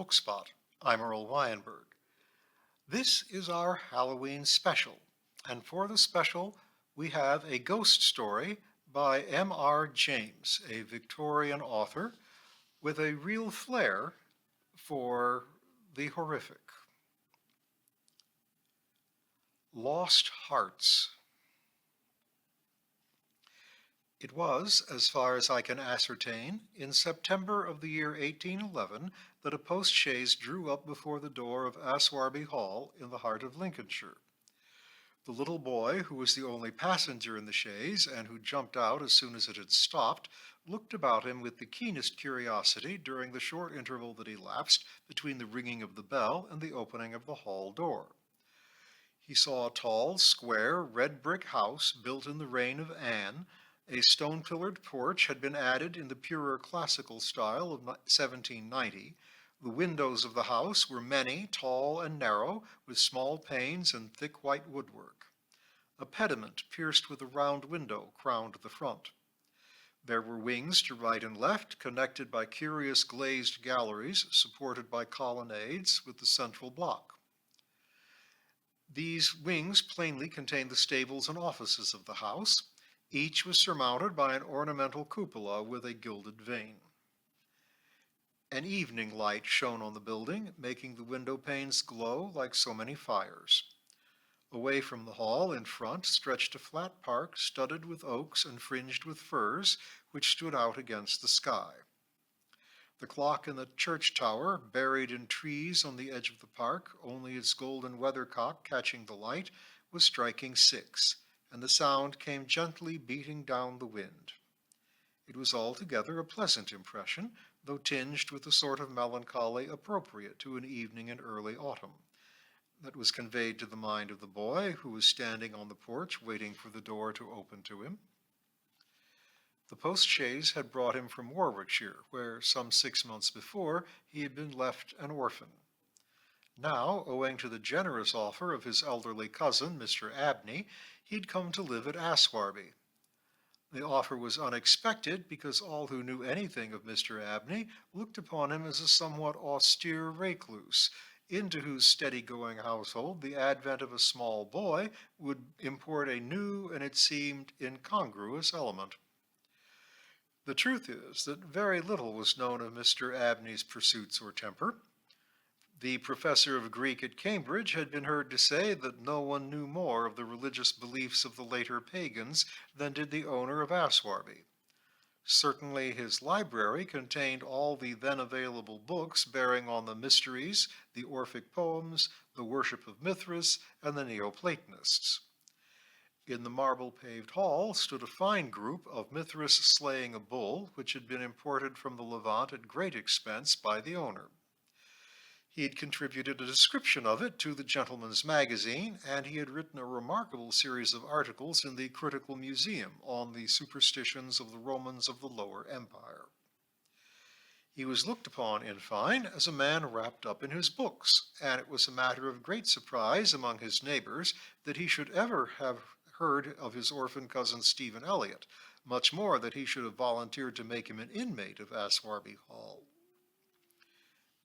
Bookspot. I'm Earl Wyenberg. This is our Halloween special, and for the special, we have a ghost story by M.R. James, a Victorian author with a real flair for the horrific. Lost Hearts. It was, as far as I can ascertain, in September of the year 1811 that a post-chaise drew up before the door of Aswarby Hall in the heart of Lincolnshire. The little boy, who was the only passenger in the chaise and who jumped out as soon as it had stopped, looked about him with the keenest curiosity during the short interval that elapsed between the ringing of the bell and the opening of the hall door. He saw a tall, square, red brick house built in the reign of Anne. A stone-pillared porch had been added in the purer classical style of 1790. The windows of the house were many, tall and narrow, with small panes and thick white woodwork. A pediment pierced with a round window crowned the front. There were wings to right and left, connected by curious glazed galleries supported by colonnades with the central block. These wings plainly contained the stables and offices of the house. Each was surmounted by an ornamental cupola with a gilded vane. An evening light shone on the building, making the window panes glow like so many fires. Away from the hall in front stretched a flat park studded with oaks and fringed with firs, which stood out against the sky. The clock in the church tower, buried in trees on the edge of the park, only its golden weathercock catching the light, was striking 6, and the sound came gently beating down the wind. It was altogether a pleasant impression, though tinged with the sort of melancholy appropriate to an evening in early autumn, that was conveyed to the mind of the boy, who was standing on the porch waiting for the door to open to him. The post-chaise had brought him from Warwickshire, where some 6 months before he had been left an orphan. Now, owing to the generous offer of his elderly cousin, Mr. Abney, he'd come to live at Aswarby. The offer was unexpected because all who knew anything of Mr. Abney looked upon him as a somewhat austere recluse, into whose steady-going household the advent of a small boy would import a new and, it seemed, incongruous element. The truth is that very little was known of Mr. Abney's pursuits or temper. The professor of Greek at Cambridge had been heard to say that no one knew more of the religious beliefs of the later pagans than did the owner of Aswarby. Certainly his library contained all the then available books bearing on the mysteries, the Orphic poems, the worship of Mithras, and the Neoplatonists. In the marble-paved hall stood a fine group of Mithras slaying a bull, which had been imported from the Levant at great expense by the owner. He had contributed a description of it to the Gentleman's Magazine, and he had written a remarkable series of articles in the Critical Museum on the superstitions of the Romans of the Lower Empire. He was looked upon, in fine, as a man wrapped up in his books, and it was a matter of great surprise among his neighbors that he should ever have heard of his orphan cousin Stephen Elliott, much more that he should have volunteered to make him an inmate of Aswarby Hall.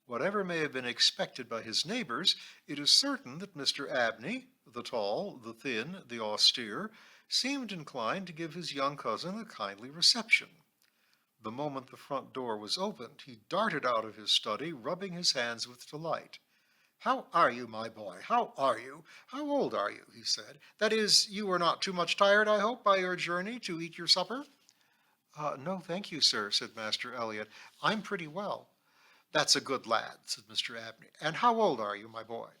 Whatever may have been expected by his neighbors, it is certain that Mr. Abney, the tall, the thin, the austere, seemed inclined to give his young cousin a kindly reception. The moment the front door was opened, he darted out of his study, rubbing his hands with delight. "How are you, my boy? How are you? How old are you?" he said. "That is, you are not too much tired, I hope, by your journey to eat your supper?" "No, thank you, sir," said Master Elliott. "I'm pretty well." "That's a good lad," said Mr. Abney. "And how old are you, my boy?"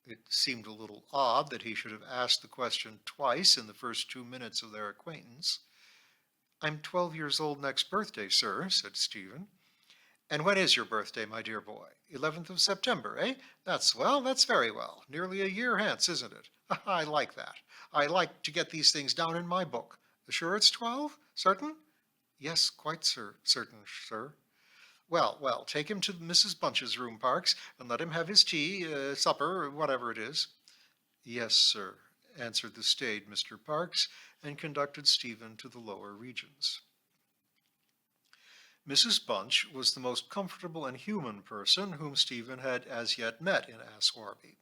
It seemed a little odd that he should have asked the question twice in the first 2 minutes of their acquaintance. "I'm 12 years old next birthday, sir," said Stephen. "And when is your birthday, my dear boy? 11th of September, eh? That's very well. Nearly a year hence, isn't it? I like that. I like to get these things down in my book. Sure it's 12? Certain?" "Yes, quite certain, sir." Well, take him to Mrs. Bunch's room, Parks, and let him have his tea, supper, whatever it is." "Yes, sir," answered the staid Mr. Parks, and conducted Stephen to the lower regions. Mrs. Bunch was the most comfortable and human person whom Stephen had as yet met in Aswarby.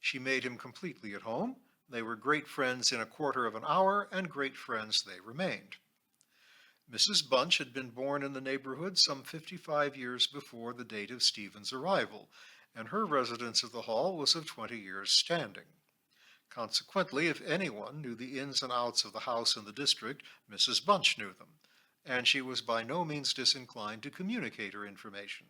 She made him completely at home. They were great friends in a quarter of an hour, and great friends they remained. Mrs. Bunch had been born in the neighborhood some 55 years before the date of Stephen's arrival, and her residence at the Hall was of 20 years' standing. Consequently, if anyone knew the ins and outs of the house and the district, Mrs. Bunch knew them, and she was by no means disinclined to communicate her information.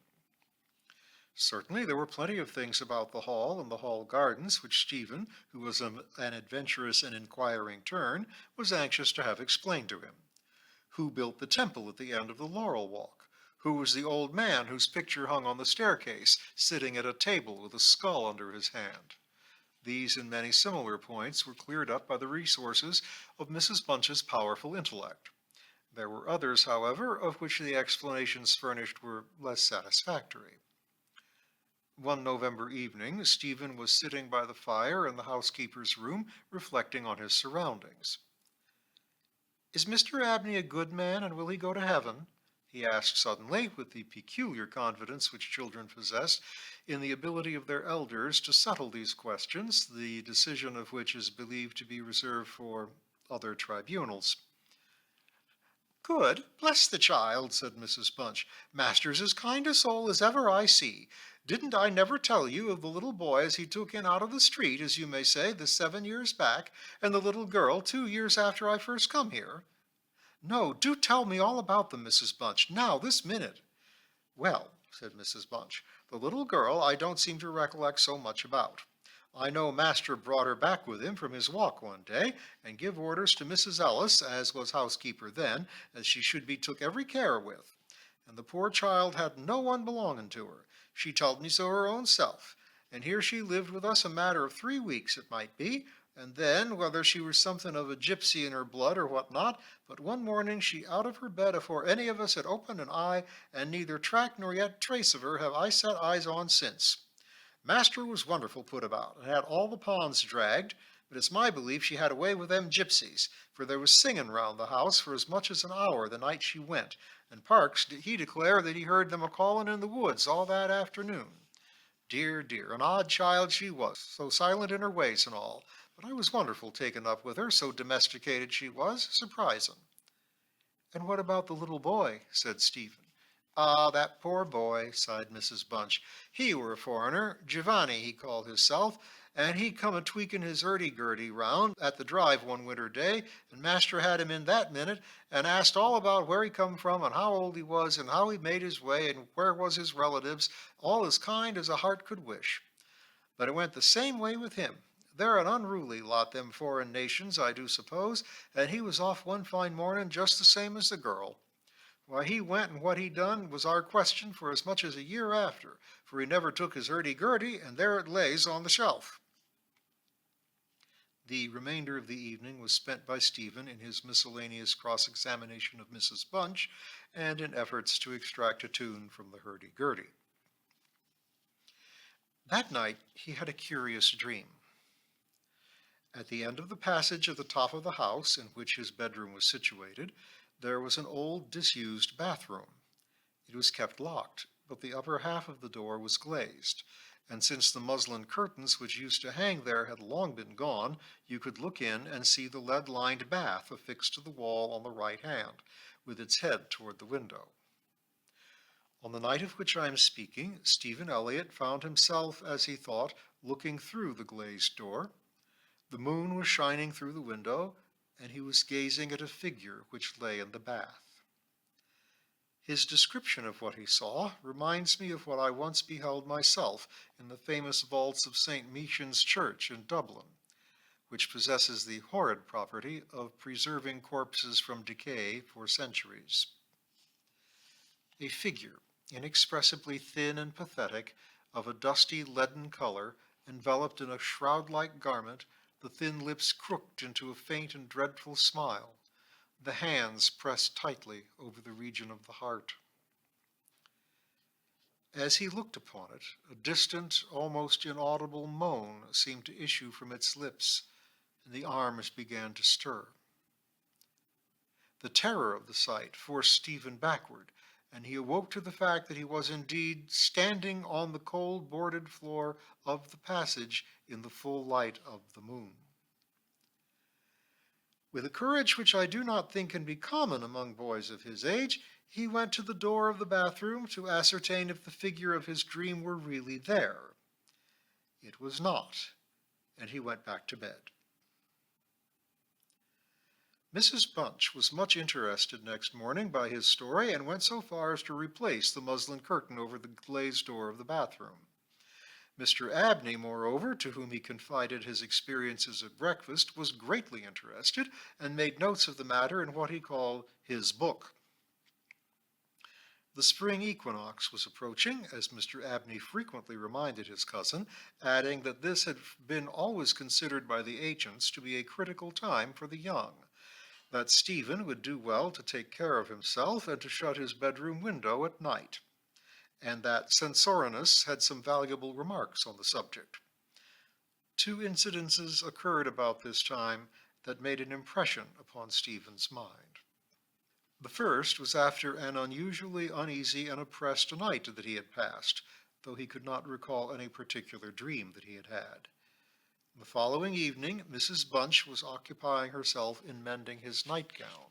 Certainly, there were plenty of things about the Hall and the Hall gardens which Stephen, who was an adventurous and inquiring turn, was anxious to have explained to him. Who built the temple at the end of the Laurel Walk? Who was the old man whose picture hung on the staircase, sitting at a table with a skull under his hand? These and many similar points were cleared up by the resources of Mrs. Bunch's powerful intellect. There were others, however, of which the explanations furnished were less satisfactory. One November evening, Stephen was sitting by the fire in the housekeeper's room, reflecting on his surroundings. "Is Mr. Abney a good man, and will he go to heaven?" he asked suddenly, with the peculiar confidence which children possess in the ability of their elders to settle these questions, the decision of which is believed to be reserved for other tribunals. "Good, bless the child," said Mrs. Bunch. "Master's as kind a soul as ever I see. Didn't I never tell you of the little boy as he took in out of the street, as you may say, the 7 years back, and the little girl 2 years after I first come here?" "No, do tell me all about them, Mrs. Bunch, now, this minute." "Well," said Mrs. Bunch, "the little girl I don't seem to recollect so much about. I know master brought her back with him from his walk one day, and give orders to Mrs. Ellis, as was housekeeper then, as she should be took every care with. And the poor child had no one belonging to her. She told me so her own self. And here she lived with us a matter of 3 weeks, it might be, and then, whether she was something of a gypsy in her blood or what not, but one morning she out of her bed afore any of us had opened an eye, and neither track nor yet trace of her have I set eyes on since. Master was wonderful put about, and had all the ponds dragged, but it's my belief she had away with them gypsies, for there was singing round the house for as much as an hour the night she went, and Parks, he declare that he heard them a-calling in the woods all that afternoon. Dear, dear, an odd child she was, so silent in her ways and all, but I was wonderful taken up with her, so domesticated she was, surprising." "And what about the little boy?" said Stephen. "Ah, that poor boy," sighed Mrs. Bunch. "He were a foreigner, Giovanni he called hisself, and he come a-tweaking his hurdy-gurdy round at the drive one winter day, and master had him in that minute, and asked all about where he come from, and how old he was, and how he made his way, and where was his relatives, all as kind as a heart could wish. But it went the same way with him. They're an unruly lot, them foreign nations, I do suppose, and he was off one fine morning just the same as the girl. Why he went and what he done was our question for as much as a year after, for he never took his hurdy-gurdy, and there it lays on the shelf." The remainder of the evening was spent by Stephen in his miscellaneous cross-examination of Mrs. Bunch, and in efforts to extract a tune from the hurdy-gurdy. That night he had a curious dream. At the end of the passage at the top of the house, in which his bedroom was situated, there was an old disused bathroom. It was kept locked, but the upper half of the door was glazed, and since the muslin curtains which used to hang there had long been gone, you could look in and see the lead-lined bath affixed to the wall on the right hand, with its head toward the window. On the night of which I am speaking, Stephen Elliott found himself, as he thought, looking through the glazed door. The moon was shining through the window, and he was gazing at a figure which lay in the bath. His description of what he saw reminds me of what I once beheld myself in the famous vaults of St. Michan's Church in Dublin, which possesses the horrid property of preserving corpses from decay for centuries. A figure, inexpressibly thin and pathetic, of a dusty leaden color, enveloped in a shroud-like garment, the thin lips crooked into a faint and dreadful smile, the hands pressed tightly over the region of the heart. As he looked upon it, a distant, almost inaudible moan seemed to issue from its lips, and the arms began to stir. The terror of the sight forced Stephen backward, and he awoke to the fact that he was indeed standing on the cold boarded floor of the passage in the full light of the moon. With a courage which I do not think can be common among boys of his age, he went to the door of the bathroom to ascertain if the figure of his dream were really there. It was not, and he went back to bed. Mrs. Bunch was much interested next morning by his story and went so far as to replace the muslin curtain over the glazed door of the bathroom. Mr. Abney, moreover, to whom he confided his experiences at breakfast, was greatly interested and made notes of the matter in what he called his book. The spring equinox was approaching, as Mr. Abney frequently reminded his cousin, adding that this had been always considered by the ancients to be a critical time for the young, that Stephen would do well to take care of himself and to shut his bedroom window at night, and that Censorinus had some valuable remarks on the subject. Two incidences occurred about this time that made an impression upon Stephen's mind. The first was after an unusually uneasy and oppressed night that he had passed, though he could not recall any particular dream that he had had. The following evening, Mrs. Bunch was occupying herself in mending his nightgown.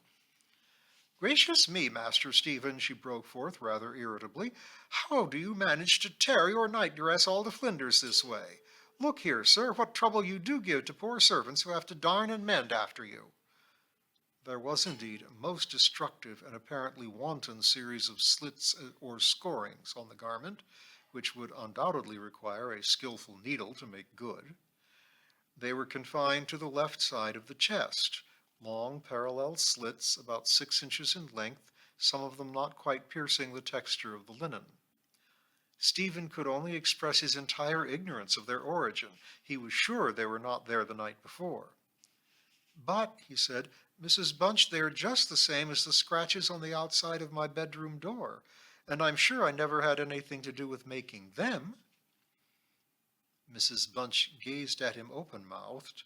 "Gracious me, Master Stephen," she broke forth rather irritably, "how do you manage to tear your nightdress all to flinders this way? Look here, sir, what trouble you do give to poor servants who have to darn and mend after you." There was indeed a most destructive and apparently wanton series of slits or scorings on the garment, which would undoubtedly require a skillful needle to make good. They were confined to the left side of the chest, long parallel slits about 6 inches in length, some of them not quite piercing the texture of the linen. Stephen could only express his entire ignorance of their origin. He was sure they were not there the night before. "But," he said, "Mrs. Bunch, they are just the same as the scratches on the outside of my bedroom door, and I'm sure I never had anything to do with making them." Mrs. Bunch gazed at him open-mouthed,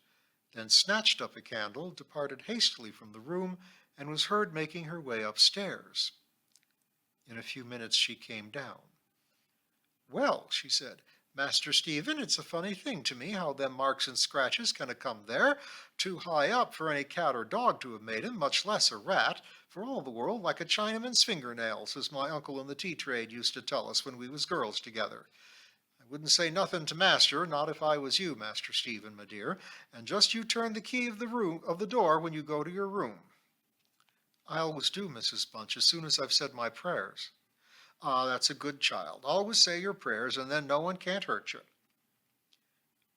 then snatched up a candle, departed hastily from the room, and was heard making her way upstairs. In a few minutes she came down. "Well," she said, "Master Stephen, it's a funny thing to me how them marks and scratches can have come there, too high up for any cat or dog to have made 'em, much less a rat, for all the world like a Chinaman's fingernails, as my uncle in the tea trade used to tell us when we was girls together. I wouldn't say nothing to master, not if I was you, Master Stephen, my dear, and just you turn the key of the door when you go to your room." "I always do, Mrs. Bunch, as soon as I've said my prayers." "Ah, that's a good child. Always say your prayers, and then no one can't hurt you."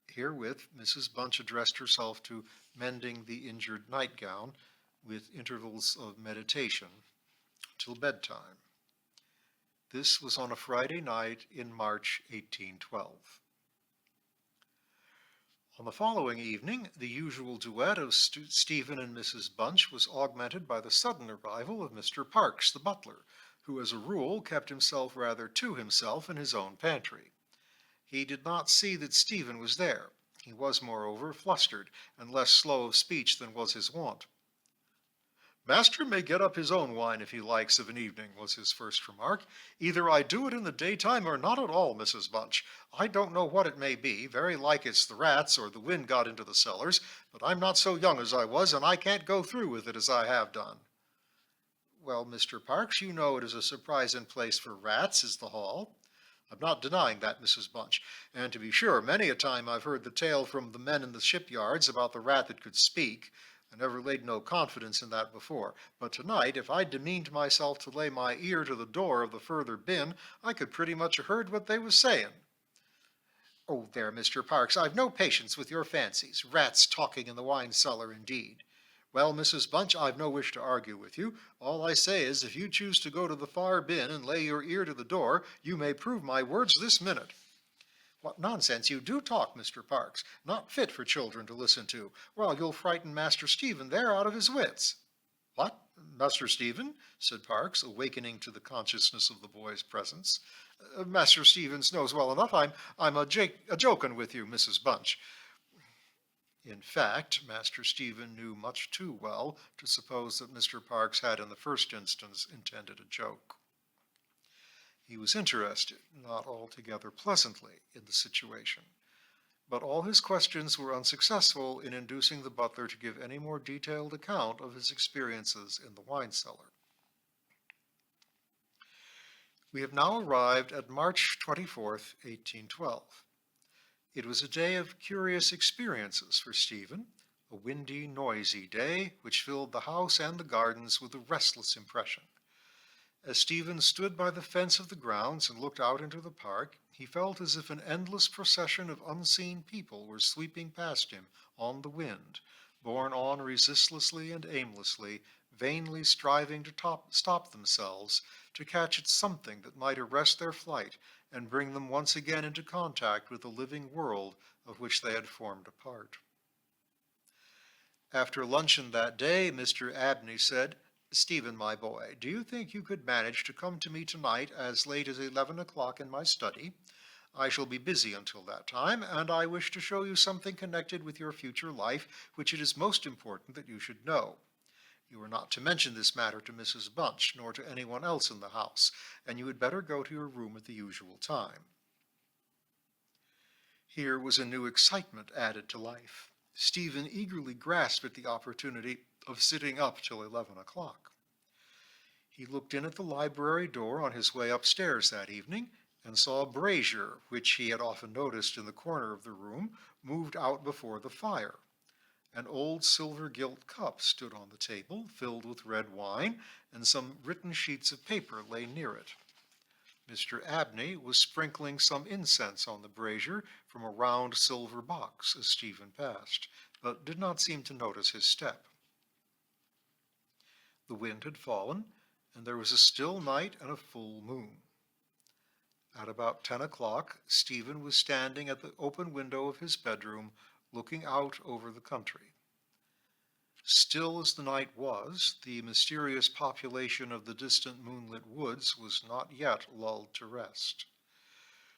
Herewith Mrs. Bunch addressed herself to mending the injured nightgown, with intervals of meditation, till bedtime. This was on a Friday night in March 1812. On the following evening, the usual duet of Stephen and Mrs. Bunch was augmented by the sudden arrival of Mr. Parks, the butler, who as a rule kept himself rather to himself in his own pantry. He did not see that Stephen was there. He was, moreover, flustered, and less slow of speech than was his wont. "Master may get up his own wine if he likes of an evening," was his first remark. "Either I do it in the daytime or not at all, Mrs. Bunch. I don't know what it may be. Very like it's the rats or the wind got into the cellars, but I'm not so young as I was, and I can't go through with it as I have done." "Well, Mr. Parks, you know it is a surprising place for rats, is the hall." "I'm not denying that, Mrs. Bunch, and to be sure, many a time I've heard the tale from the men in the shipyards about the rat that could speak. I never laid no confidence in that before, but tonight, if I demeaned myself to lay my ear to the door of the further bin, I could pretty much have heard what they was saying." "Oh, there, Mr. Parks, I've no patience with your fancies. Rats talking in the wine cellar, indeed." "Well, Mrs. Bunch, I've no wish to argue with you. All I say is, if you choose to go to the far bin and lay your ear to the door, you may prove my words this minute." "What nonsense you do talk, Mr. Parks. Not fit for children to listen to. Well, you'll frighten Master Stephen there out of his wits." "What, Master Stephen?" said Parks, awakening to the consciousness of the boy's presence. "Master Stevens knows well enough I'm a-joking with you, Mrs. Bunch." In fact, Master Stephen knew much too well to suppose that Mr. Parks had in the first instance intended a joke. He was interested, not altogether pleasantly, in the situation, but all his questions were unsuccessful in inducing the butler to give any more detailed account of his experiences in the wine cellar. We have now arrived at March 24th, 1812. It was a day of curious experiences for Stephen, a windy, noisy day which filled the house and the gardens with a restless impression. As Stephen stood by the fence of the grounds and looked out into the park, he felt as if an endless procession of unseen people were sweeping past him on the wind, borne on resistlessly and aimlessly, vainly striving to stop themselves, to catch at something that might arrest their flight and bring them once again into contact with the living world of which they had formed a part. After luncheon that day, Mr. Abney said, "Stephen, my boy, do you think you could manage to come to me tonight as late as 11 o'clock in my study? I shall be busy until that time, and I wish to show you something connected with your future life, which it is most important that you should know. You are not to mention this matter to Mrs. Bunch, nor to anyone else in the house, and you had better go to your room at the usual time." Here was a new excitement added to life. Stephen eagerly grasped at the opportunity of sitting up till 11 o'clock. He looked in at the library door on his way upstairs that evening and saw a brazier, which he had often noticed in the corner of the room, moved out before the fire. An old silver-gilt cup stood on the table, filled with red wine, and some written sheets of paper lay near it. Mr. Abney was sprinkling some incense on the brazier from a round silver box as Stephen passed, but did not seem to notice his step. The wind had fallen, and there was a still night and a full moon. At about 10 o'clock, Stephen was standing at the open window of his bedroom, looking out over the country. Still as the night was, the mysterious population of the distant moonlit woods was not yet lulled to rest.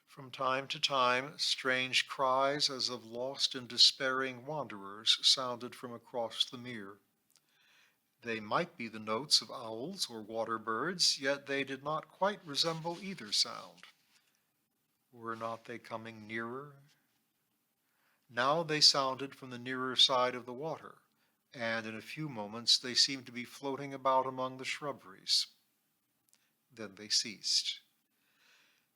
From time to time, strange cries as of lost and despairing wanderers sounded from across the mere. They might be the notes of owls or water birds, yet they did not quite resemble either sound. Were not they coming nearer? Now they sounded from the nearer side of the water, and in a few moments they seemed to be floating about among the shrubberies. Then they ceased.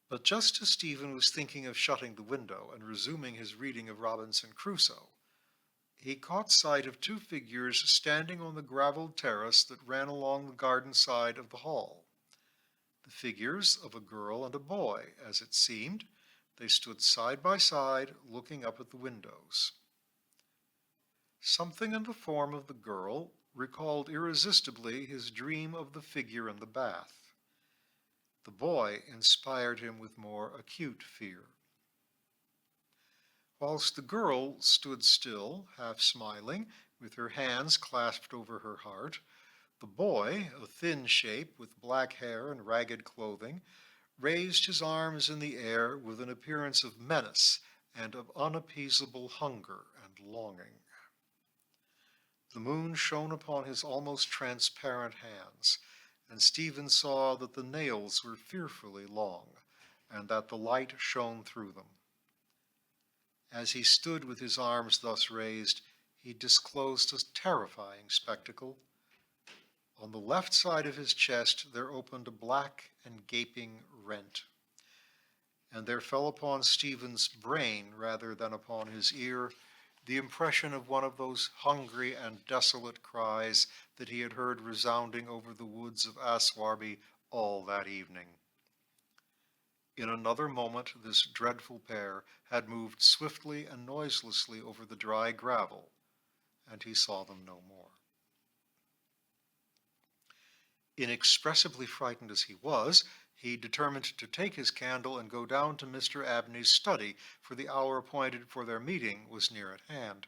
But just as Stephen was thinking of shutting the window and resuming his reading of Robinson Crusoe, he caught sight of two figures standing on the graveled terrace that ran along the garden side of the hall. The figures of a girl and a boy, as it seemed. They stood side by side, looking up at the windows. Something in the form of the girl recalled irresistibly his dream of the figure in the bath. The boy inspired him with more acute fear. Whilst the girl stood still, half smiling, with her hands clasped over her heart, the boy, a thin shape with black hair and ragged clothing, raised his arms in the air with an appearance of menace and of unappeasable hunger and longing. The moon shone upon his almost transparent hands, and Stephen saw that the nails were fearfully long, and that the light shone through them. As he stood with his arms thus raised, he disclosed a terrifying spectacle. On the left side of his chest there opened a black and gaping rent, and there fell upon Stephen's brain rather than upon his ear the impression of one of those hungry and desolate cries that he had heard resounding over the woods of Aswarby all that evening. In another moment this dreadful pair had moved swiftly and noiselessly over the dry gravel, and he saw them no more. Inexpressibly frightened as he was, he determined to take his candle and go down to Mr. Abney's study, for the hour appointed for their meeting was near at hand.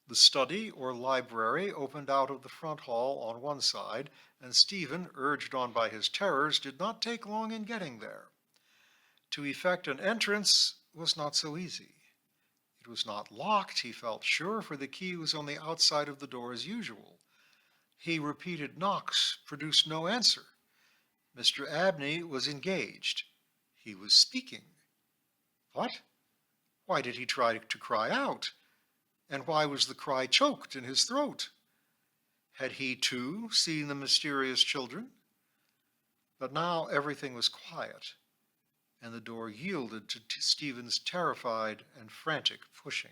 The study, or library, opened out of the front hall on one side, and Stephen, urged on by his terrors, did not take long in getting there. To effect an entrance was not so easy. It was not locked, he felt sure, for the key was on the outside of the door as usual. He repeated knocks, produced no answer. Mr. Abney was engaged. He was speaking. What? Why did he try to cry out? And why was the cry choked in his throat? Had he, too, seen the mysterious children? But now everything was quiet, and the door yielded to Stephen's terrified and frantic pushing.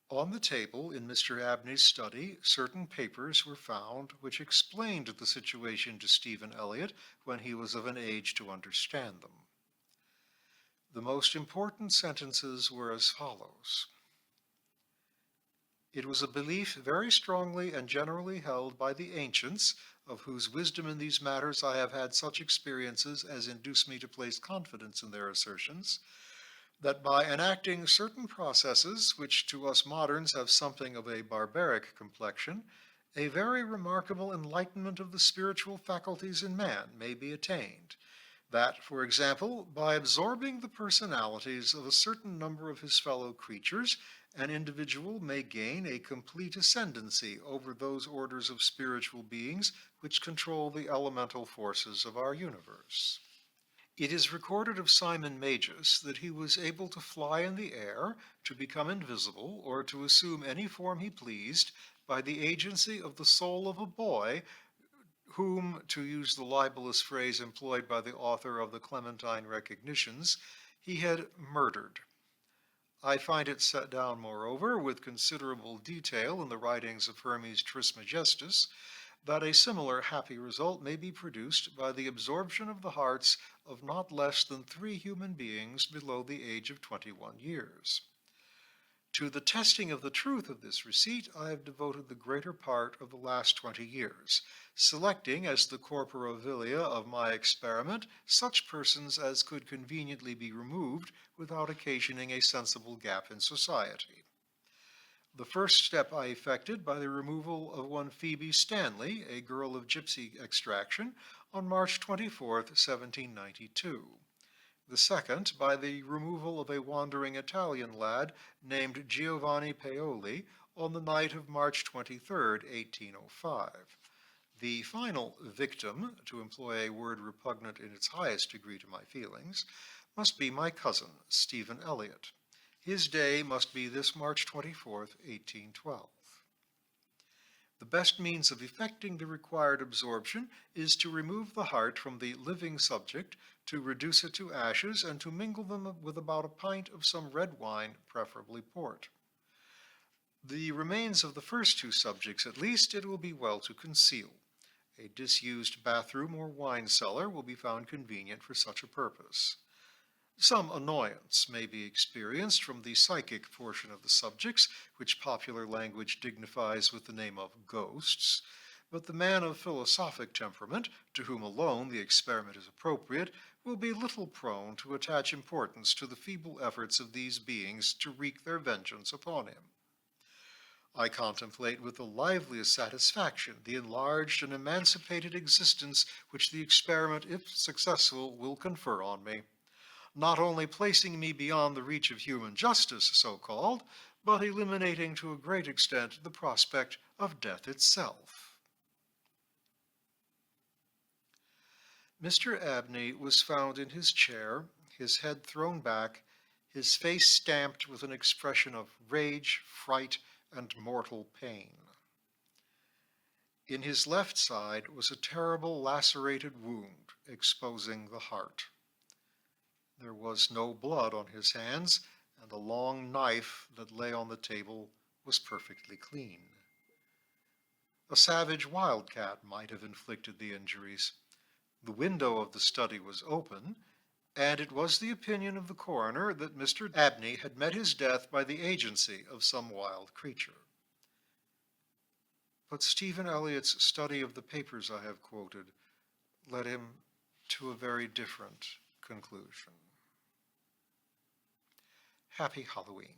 On the table in Mr. Abney's study, certain papers were found which explained the situation to Stephen Elliott when he was of an age to understand them. The most important sentences were as follows. It was a belief very strongly and generally held by the ancients, of whose wisdom in these matters I have had such experiences as induce me to place confidence in their assertions, that by enacting certain processes which to us moderns have something of a barbaric complexion, a very remarkable enlightenment of the spiritual faculties in man may be attained. That, for example, by absorbing the personalities of a certain number of his fellow creatures, an individual may gain a complete ascendancy over those orders of spiritual beings which control the elemental forces of our universe. It is recorded of Simon Magus that he was able to fly in the air, to become invisible, or to assume any form he pleased by the agency of the soul of a boy whom, to use the libelous phrase employed by the author of the Clementine Recognitions, he had murdered. I find it set down, moreover, with considerable detail in the writings of Hermes Trismegistus, that a similar happy result may be produced by the absorption of the hearts of not less than 3 human beings below the age of 21 years. To the testing of the truth of this receipt I have devoted the greater part of the last 20 years, selecting as the corpora vilia of my experiment such persons as could conveniently be removed without occasioning a sensible gap in society. The first step I effected by the removal of one Phoebe Stanley, a girl of gypsy extraction, on March 24, 1792. The second by the removal of a wandering Italian lad named Giovanni Paoli on the night of March 23, 1805. The final victim, to employ a word repugnant in its highest degree to my feelings, must be my cousin, Stephen Elliott. His day must be this March 24, 1812. The best means of effecting the required absorption is to remove the heart from the living subject, to reduce it to ashes, and to mingle them with about a pint of some red wine, preferably port. The remains of the first 2 subjects, at least, it will be well to conceal. A disused bathroom or wine cellar will be found convenient for such a purpose. Some annoyance may be experienced from the psychic portion of the subjects, which popular language dignifies with the name of ghosts, but the man of philosophic temperament, to whom alone the experiment is appropriate, will be little prone to attach importance to the feeble efforts of these beings to wreak their vengeance upon him. I contemplate with the liveliest satisfaction the enlarged and emancipated existence which the experiment, if successful, will confer on me, not only placing me beyond the reach of human justice, so-called, but eliminating to a great extent the prospect of death itself. Mr. Abney was found in his chair, his head thrown back, his face stamped with an expression of rage, fright, and mortal pain. In his left side was a terrible lacerated wound exposing the heart. There was no blood on his hands, and the long knife that lay on the table was perfectly clean. A savage wildcat might have inflicted the injuries. The window of the study was open, and it was the opinion of the coroner that Mr. Abney had met his death by the agency of some wild creature. But Stephen Elliott's study of the papers I have quoted led him to a very different conclusion. Happy Halloween.